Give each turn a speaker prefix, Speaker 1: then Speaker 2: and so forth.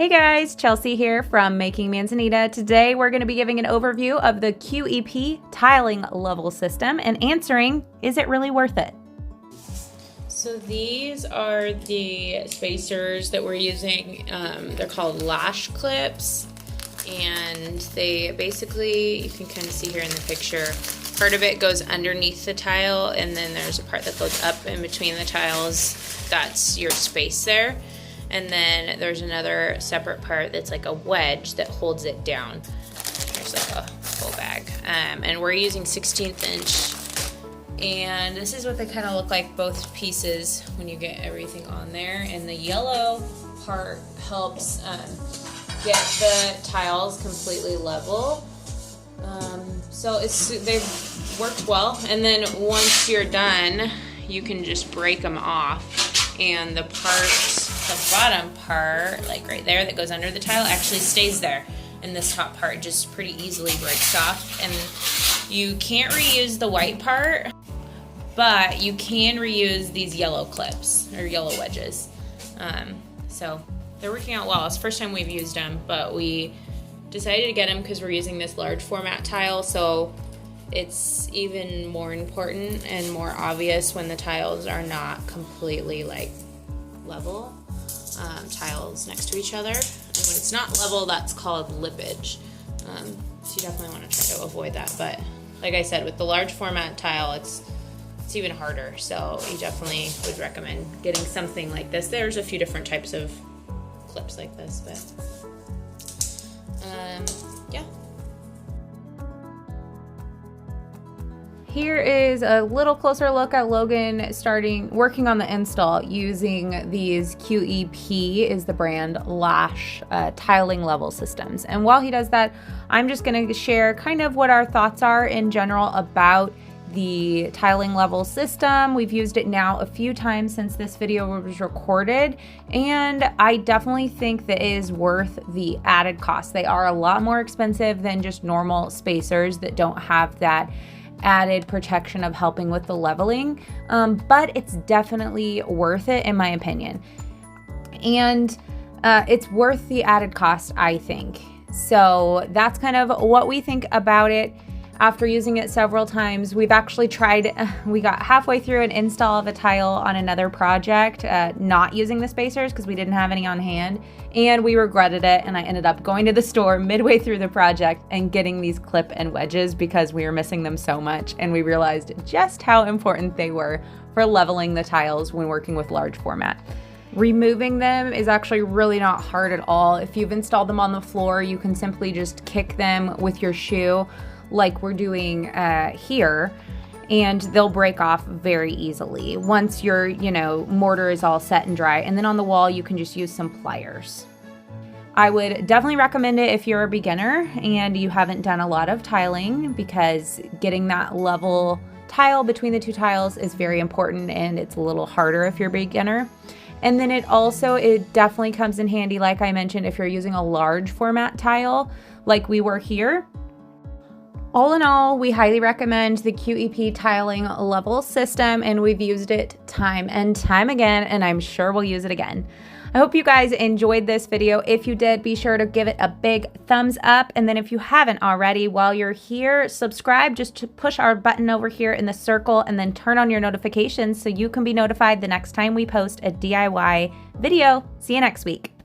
Speaker 1: Hey guys, Chelsea here from Making Manzanita. Today we're going to be giving an overview of the QEP tiling level system and answering, is it really worth it?
Speaker 2: So these are the spacers that we're using. They're called LASH clips, and they basically, you can kind of see here in the picture, part of it goes underneath the tile, and then there's a part that goes up in between the tiles. That's your space there. And then there's another separate part that's like a wedge that holds it down. There's like a full bag. And we're using 16th inch. And this is what they kind of look like, both pieces, when you get everything on there. And the yellow part helps get the tiles completely level. So they've worked well. And then once you're done, you can just break them off. And the bottom part, like right there, that goes under the tile actually stays there. And this top part just pretty easily breaks off. And you can't reuse the white part, but you can reuse these yellow clips or yellow wedges. So they're working out well. It's the first time we've used them, but we decided to get them because we're using this large format tile. So it's even more important and more obvious when the tiles are not completely like level tiles next to each other. And when it's not level, that's called lippage. So you definitely want to try to avoid that. But like I said, with the large format tile, it's even harder. So you definitely would recommend getting something like this. There's a few different types of clips like this, but yeah.
Speaker 1: Here is a little closer look at Logan working on the install using these QEP is the brand LASH tiling level systems. And while he does that, I'm just going to share kind of what our thoughts are in general about the tiling level system. We've used it now a few times since this video was recorded, and I definitely think that it is worth the added cost. They are a lot more expensive than just normal spacers that don't have that added protection of helping with the leveling, but it's definitely worth it in my opinion. And it's worth the added cost, I think. So that's kind of what we think about it. After using it several times, we've actually tried, we got halfway through an install of a tile on another project, not using the spacers because we didn't have any on hand, and we regretted it, and I ended up going to the store midway through the project and getting these clip and wedges because we were missing them so much, and we realized just how important they were for leveling the tiles when working with large format. Removing them is actually really not hard at all. If you've installed them on the floor, you can simply just kick them with your shoe like we're doing here, and they'll break off very easily once your mortar is all set and dry. And then on the wall, you can just use some pliers. I would definitely recommend it if you're a beginner and you haven't done a lot of tiling, because getting that level tile between the two tiles is very important, and it's a little harder if you're a beginner. And then it definitely comes in handy, like I mentioned, if you're using a large format tile like we were here. All in all, we highly recommend the QEP tiling level system, and we've used it time and time again, and I'm sure we'll use it again. I hope you guys enjoyed this video. If you did, be sure to give it a big thumbs up, and then if you haven't already, while you're here, subscribe. Just to push our button over here in the circle and then turn on your notifications so you can be notified the next time we post a DIY video. See you next week.